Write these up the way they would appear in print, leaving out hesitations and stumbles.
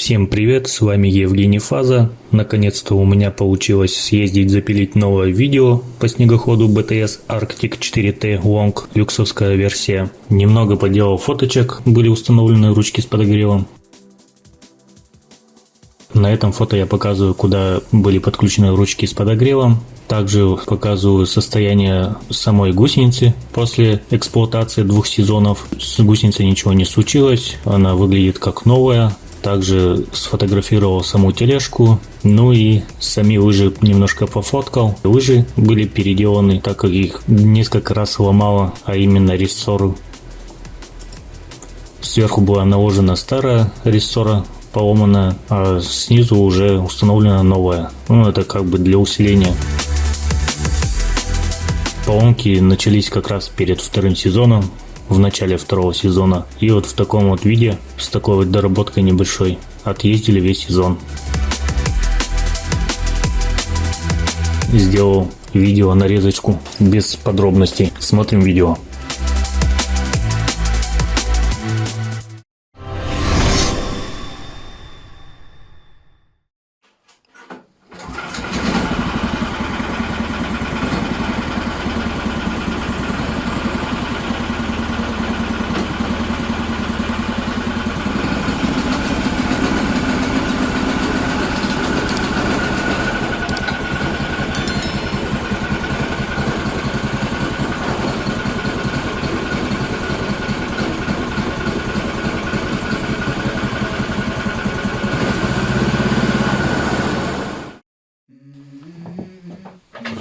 Всем привет, с вами Евгений Фаза. Наконец-то у меня получилось съездить запилить новое видео по снегоходу БТС Арктик 4T Лонг Люксовская версия. Немного поделал фоточек, были установлены ручки с подогревом. На этом фото я показываю, куда были подключены ручки с подогревом. Также показываю состояние самой гусеницы после эксплуатации 2 сезонов. С гусеницей ничего не случилось, она выглядит как новая. Также сфотографировал саму тележку, ну и сами лыжи немножко пофоткал. Лыжи были переделаны, так как их несколько раз ломало, а именно рессоры. Сверху была наложена старая рессора, поломанная, а снизу уже установлена новая. Ну, это как бы для усиления. Поломки начались как раз перед 2 сезоном, в начале 2 сезона. И вот в таком вот виде, с такой вот доработкой небольшой, отъездили весь сезон. Сделал видео нарезочку без подробностей. Смотрим видео.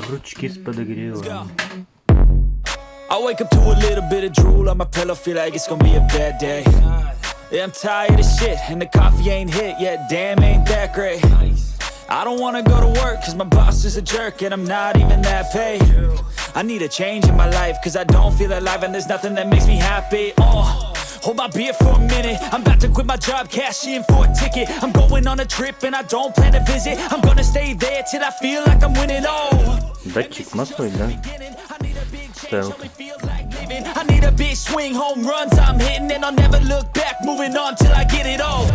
Ручки с подогревом. I wake up to a little bit of drool on my pillow, feel like it's gonna be a bad day. Yeah, I'm tired of shit, and the coffee ain't hit yet, damn, ain't that great. I don't wanna go to work, cause my boss is a jerk, and I'm not even that paid. I need a change in my life, cause I don't feel alive, and there's nothing that makes me happy. Hold my beer for a minute, I'm about to quit my job, cash in for a ticket. I'm going on a trip, and I don't plan to visit. I'm gonna stay there till I feel like I'm winning, Датчик масла, да? Ставил. I need a big swing, home runs I'm hitting, and I'll never look back, moving on till I get it all.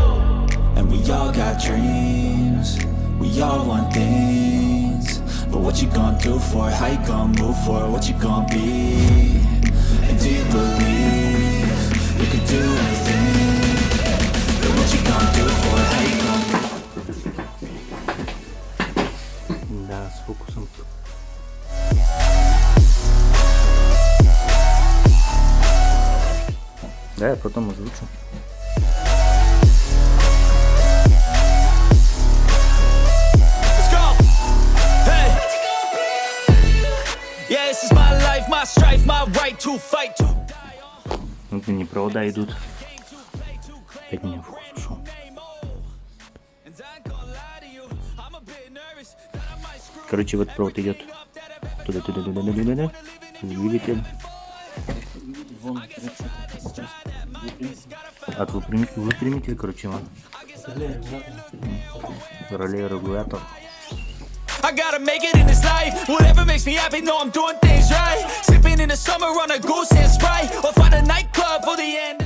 And we all got dreams, we all want things, but what you gonna do for it, how you gonna move for it, what you gonna be, and do you believe you can do anything, but what you gonna do for it, how you gonna move. Да, с фокусом. Да, я потом озвучу. Вот мне провода идут. Опять меня фокус ушел. Короче, вот провод идет туда. Двигатель. От выпрямителя, короче, руле, регулятор. I gotta make it in this life. Whatever makes me happy, know I'm doing things right. Sipping in the summer on a goose and Sprite, or find a nightclub for the end.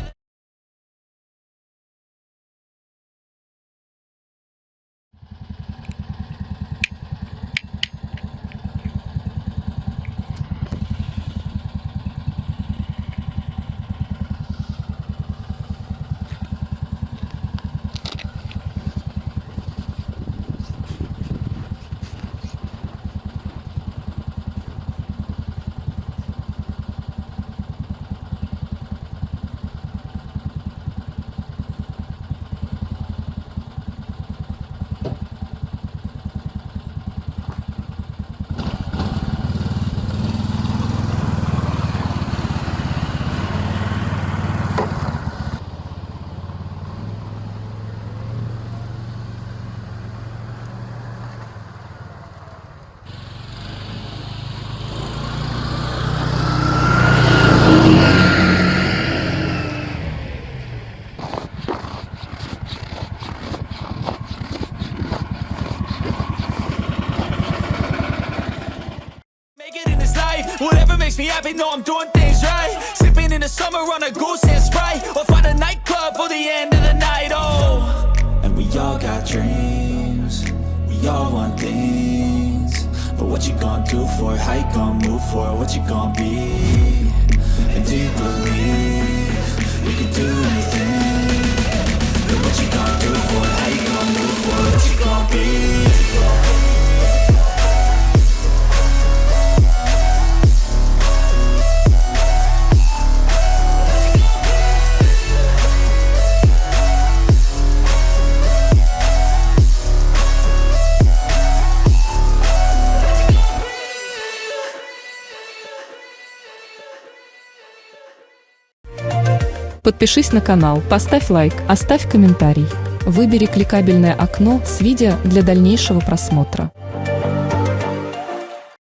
Whatever makes me happy, know I'm doing things right. Sipping in the summer on a goose and Sprite, or find a nightclub for the end of the night. Oh, and we We all got dreams, we all want things. But what you gonna do for it? How you gonna move for it? What you gonna be? And do you believe you can do anything? But what you gonna do for it? How you gonna move for it? What you gonna be? Подпишись на канал, поставь лайк, оставь комментарий. Выбери кликабельное окно с видео для дальнейшего просмотра.